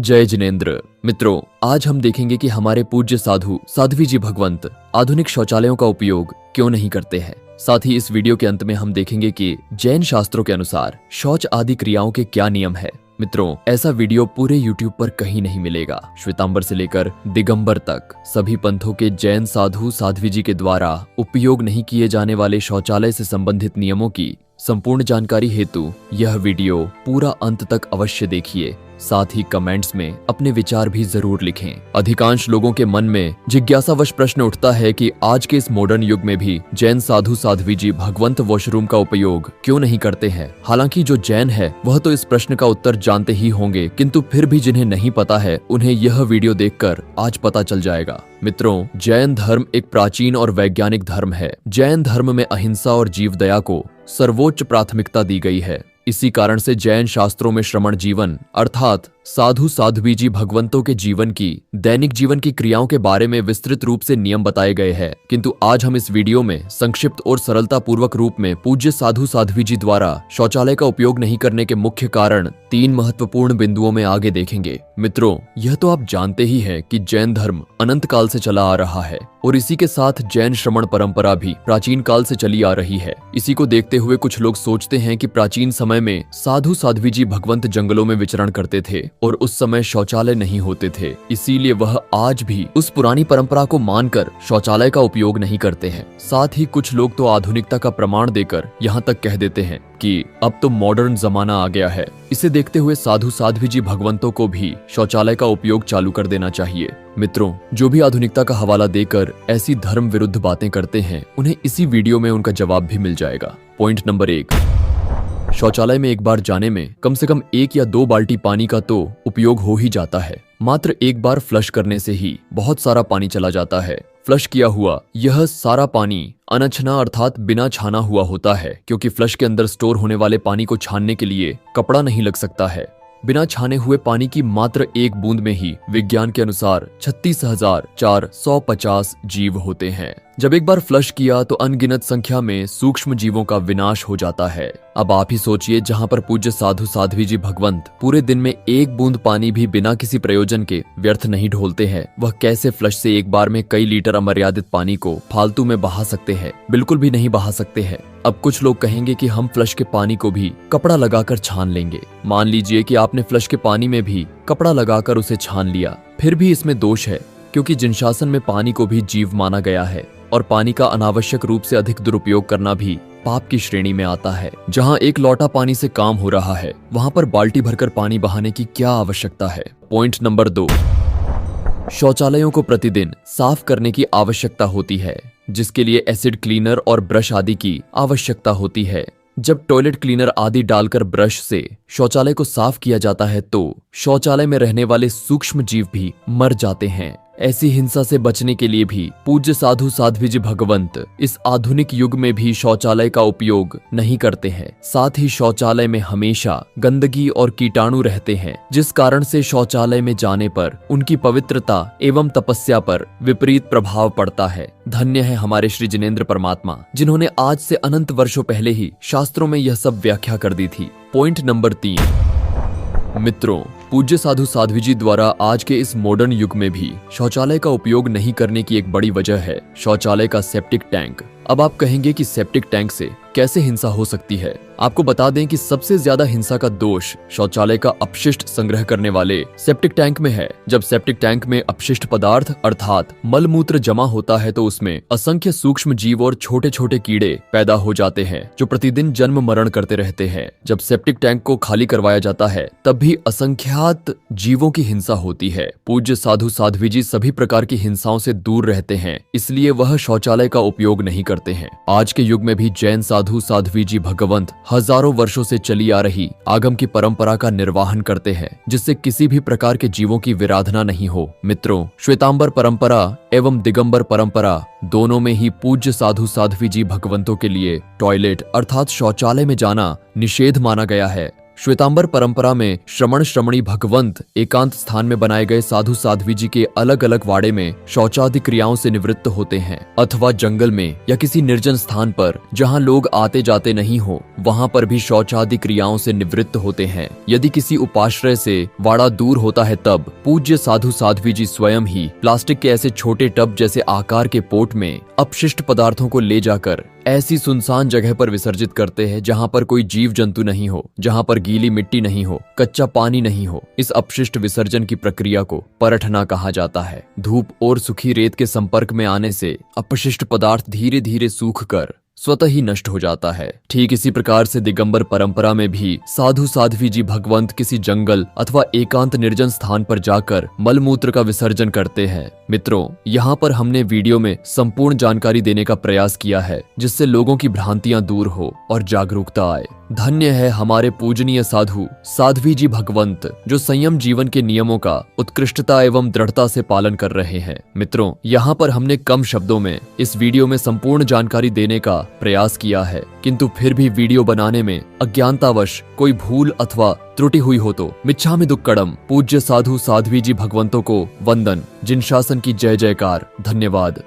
जय जिनेंद्र। मित्रों, आज हम देखेंगे कि हमारे पूज्य साधु साध्वी जी भगवंत आधुनिक शौचालयों का उपयोग क्यों नहीं करते हैं। साथ ही इस वीडियो के अंत में हम देखेंगे कि जैन शास्त्रों के अनुसार शौच आदि क्रियाओं के क्या नियम है। मित्रों, ऐसा वीडियो पूरे YouTube पर कहीं नहीं मिलेगा। श्वेतांबर से लेकर दिगंबर तक सभी पंथों के जैन साधु साध्वी जी के द्वारा उपयोग नहीं किए जाने वाले शौचालय से संबंधित नियमों की संपूर्ण जानकारी हेतु यह वीडियो पूरा अंत तक अवश्य देखिए। साथ ही कमेंट्स में अपने विचार भी जरूर लिखें। अधिकांश लोगों के मन में जिज्ञासावश प्रश्न उठता है कि आज के इस मॉडर्न युग में भी जैन साधु साध्वी जी भगवंत वॉशरूम का उपयोग क्यों नहीं करते हैं। हालांकि जो जैन है वह तो इस प्रश्न का उत्तर जानते ही होंगे, किंतु फिर भी जिन्हें नहीं पता है उन्हें यह वीडियो देखकर आज पता चल जाएगा। मित्रों, जैन धर्म एक प्राचीन और वैज्ञानिक धर्म है। जैन धर्म में अहिंसा और जीव दया को सर्वोच्च प्राथमिकता दी गई है। इसी कारण से जैन शास्त्रों में श्रमण जीवन अर्थात साधु साध्वी जी भगवंतों के जीवन की दैनिक जीवन की क्रियाओं के बारे में विस्तृत रूप से नियम बताए गए हैं। किंतु आज हम इस वीडियो में संक्षिप्त और सरलता पूर्वक रूप में पूज्य साधु साध्वी जी द्वारा शौचालय का उपयोग नहीं करने के मुख्य कारण 3 महत्वपूर्ण बिंदुओं में आगे देखेंगे। मित्रों, यह तो आप जानते ही हैं कि जैन धर्म अनंत काल से चला आ रहा है और इसी के साथ जैन श्रमण परंपरा भी प्राचीन काल से चली आ रही है। इसी को देखते हुए कुछ लोग सोचते हैं कि प्राचीन समय में साधु साध्वी जी भगवंत जंगलों में विचरण करते थे और उस समय शौचालय नहीं होते थे, इसीलिए वह आज भी उस पुरानी परंपरा को मानकर शौचालय का उपयोग नहीं करते हैं। साथ ही कुछ लोग तो आधुनिकता का प्रमाण देकर यहाँ तक कह देते हैं कि अब तो मॉडर्न जमाना आ गया है। इसे देखते हुए साधु साध्वी जी भगवंतों को भी शौचालय का उपयोग चालू कर देना चाहिए। मित्रों, जो भी आधुनिकता का हवाला देकर ऐसी धर्म विरुद्ध बातें करते हैं उन्हें इसी वीडियो में उनका जवाब भी मिल जाएगा। पॉइंट नंबर 1, शौचालय में एक बार जाने में कम से कम 1 या 2 बाल्टी पानी का तो उपयोग हो ही जाता है। मात्र एक बार फ्लश करने से ही बहुत सारा पानी चला जाता है। फ्लश किया हुआ यह सारा पानी अनछना अर्थात बिना छाना हुआ होता है, क्योंकि फ्लश के अंदर स्टोर होने वाले पानी को छानने के लिए कपड़ा नहीं लग सकता है। बिना छाने हुए पानी की मात्र 1 बूंद में ही विज्ञान के अनुसार 36,450 जीव होते हैं। जब एक बार फ्लश किया तो अनगिनत संख्या में सूक्ष्म जीवों का विनाश हो जाता है। अब आप ही सोचिए, जहां पर पूज्य साधु साध्वी जी भगवंत पूरे दिन में 1 बूंद पानी भी बिना किसी प्रयोजन के व्यर्थ नहीं ढोलते हैं, वह कैसे फ्लश से एक बार में कई लीटर अमर्यादित पानी को फालतू में बहा सकते हैं? बिल्कुल भी नहीं बहा सकते हैं। अब कुछ लोग कहेंगे कि हम फ्लश के पानी को भी कपड़ा लगाकर छान लेंगे। मान लीजिए कि आपने फ्लश के पानी में भी कपड़ा लगाकर उसे छान लिया, फिर भी इसमें दोष है, क्योंकि जिनशासन में पानी को भी जीव माना गया है और पानी का अनावश्यक रूप से अधिक दुरुपयोग करना भी पाप की श्रेणी में आता है। जहां एक लोटा पानी से काम हो रहा है, वहां पर बाल्टी भरकर पानी बहाने की क्या आवश्यकता है। पॉइंट नंबर 2, शौचालयों को प्रतिदिन साफ करने की आवश्यकता होती है, जिसके लिए एसिड क्लीनर और ब्रश आदि की आवश्यकता होती है। जब टॉयलेट क्लीनर आदि डालकर ब्रश से शौचालय को साफ किया जाता है तो शौचालय में रहने वाले सूक्ष्म जीव भी मर जाते हैं। ऐसी हिंसा से बचने के लिए भी पूज्य साधु साध्वी जी भगवंत इस आधुनिक युग में भी शौचालय का उपयोग नहीं करते हैं। साथ ही शौचालय में हमेशा गंदगी और कीटाणु रहते हैं, जिस कारण से शौचालय में जाने पर उनकी पवित्रता एवं तपस्या पर विपरीत प्रभाव पड़ता है। धन्य है हमारे श्री जिनेंद्र परमात्मा, जिन्होंने आज से अनंत वर्षों पहले ही शास्त्रों में यह सब व्याख्या कर दी थी। पॉइंट नंबर 3, मित्रों, पूज्य साधु साध्वी जी द्वारा आज के इस मॉडर्न युग में भी शौचालय का उपयोग नहीं करने की एक बड़ी वजह है शौचालय का सेप्टिक टैंक। अब आप कहेंगे कि सेप्टिक टैंक से कैसे हिंसा हो सकती है। आपको बता दें कि सबसे ज्यादा हिंसा का दोष शौचालय का अपशिष्ट संग्रह करने वाले सेप्टिक टैंक में है। जब सेप्टिक टैंक में अपशिष्ट पदार्थ अर्थात मल मूत्र जमा होता है तो उसमें असंख्य सूक्ष्म जीव और छोटे छोटे कीड़े पैदा हो जाते हैं, जो प्रतिदिन जन्म मरण करते रहते हैं। जब सेप्टिक टैंक को खाली करवाया जाता है तब भी असंख्यात जीवों की हिंसा होती है। पूज्य साधु साध्वी जी सभी प्रकार की हिंसाओं से दूर रहते हैं, इसलिए वह शौचालय का उपयोग नहीं करते हैं। आज के युग में भी जैन साधु साध्वी जी भगवंत हजारों वर्षों से चली आ रही आगम की परंपरा का निर्वाहन करते हैं, जिससे किसी भी प्रकार के जीवों की विराधना नहीं हो। मित्रों, श्वेतांबर परंपरा एवं दिगंबर परंपरा दोनों में ही पूज्य साधु साध्वी जी भगवंतों के लिए टॉयलेट अर्थात शौचालय में जाना निषेध माना गया है। श्वेतांबर परंपरा में श्रमण श्रमणी भगवंत एकांत स्थान में बनाए गए साधु साध्वी जी के अलग अलग वाड़े में शौचादि क्रियाओं से निवृत्त होते हैं, अथवा जंगल में या किसी निर्जन स्थान पर जहां लोग आते जाते नहीं हो वहां पर भी शौचादि क्रियाओं से निवृत्त होते हैं। यदि किसी उपाश्रय से वाड़ा दूर होता है तब पूज्य साधु साध्वी जी स्वयं ही प्लास्टिक के ऐसे छोटे टब जैसे आकार के पोट में अपशिष्ट पदार्थों को ले जाकर ऐसी सुनसान जगह पर विसर्जित करते हैं जहां पर कोई जीव जंतु नहीं हो, जहां पर गीली मिट्टी नहीं हो, कच्चा पानी नहीं हो। इस अपशिष्ट विसर्जन की प्रक्रिया को परठना कहा जाता है। धूप और सूखी रेत के संपर्क में आने से अपशिष्ट पदार्थ धीरे धीरे सूखकर स्वतः ही नष्ट हो जाता है। ठीक इसी प्रकार से दिगंबर परंपरा में भी साधु साध्वी जी भगवंत किसी जंगल अथवा एकांत निर्जन स्थान पर जाकर मलमूत्र का विसर्जन करते हैं। मित्रों, यहाँ पर हमने वीडियो में संपूर्ण जानकारी देने का प्रयास किया है जिससे लोगों की भ्रांतियां दूर हो और जागरूकता आए। धन्य है हमारे पूजनीय साधु साध्वी जी भगवंत जो संयम जीवन के नियमों का उत्कृष्टता एवं दृढ़ता से पालन कर रहे हैं। मित्रों, यहाँ पर हमने कम शब्दों में इस वीडियो में संपूर्ण जानकारी देने का प्रयास किया है, किंतु फिर भी वीडियो बनाने में अज्ञानतावश कोई भूल अथवा त्रुटि हुई हो तो मिच्छामि दुक्कडम। पूज्य साधु साध्वी जी भगवंतों को वंदन। जिन शासन की जय जयकार। धन्यवाद।